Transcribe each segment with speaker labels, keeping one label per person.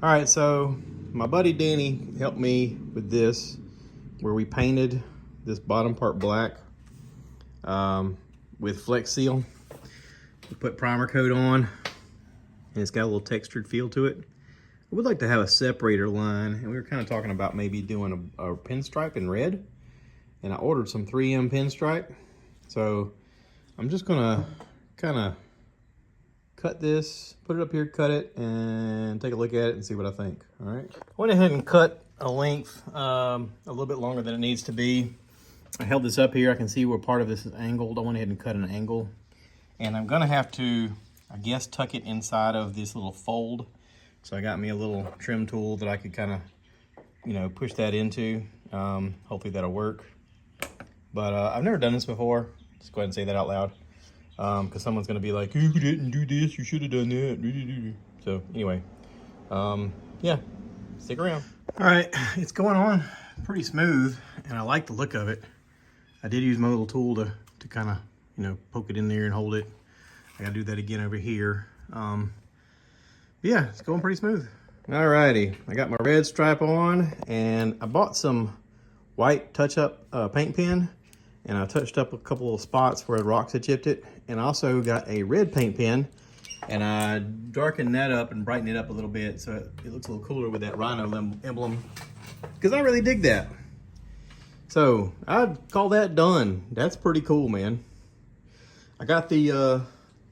Speaker 1: All right, so my buddy Danny helped me with this, where we painted this bottom part black with Flex Seal. We put primer coat on, and it's got a little textured feel to it. I would like to have a separator line, and we were kind of talking about maybe doing a pinstripe in red, and I ordered some 3M pinstripe. So I'm just gonna kind of cut this, put it up here, cut it, and take a look at it and see what I think. All right. I went ahead and cut a length a little bit longer than it needs to be. I held this up here. I can see where part of this is angled. I went ahead and cut an angle. And I'm gonna have to, I guess, tuck it inside of this little fold. So I got me a little trim tool that I could kind of, you know, push that into. Hopefully that'll work. But I've never done this before. Just go ahead and say that out loud. Because someone's gonna be like, you didn't do this, you should have done that. So anyway, yeah, stick around. All right, it's going on pretty smooth, and I like the look of it. I did use my little tool to kind of, you know, poke it in there and hold it. I gotta do that again over here. Yeah, it's going pretty smooth. All righty, I got my red stripe on, and I bought some white touch-up paint pen. And I touched up a couple of spots where rocks had chipped it. And I also got a red paint pen, and I darkened that up and brightened it up a little bit so it looks a little cooler with that rhino emblem, because I really dig that. So I'd call that done. That's pretty cool, man. I got the,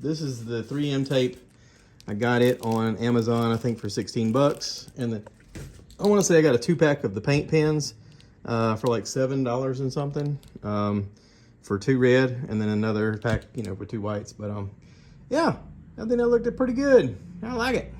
Speaker 1: this is the 3M tape. I got it on Amazon, I think for 16 bucks. And I wanna say I got a 2-pack of the paint pens. For like $7 and something, for 2 red, and then another pack, you know, for 2 whites. But yeah, I think that looked pretty good. I like it.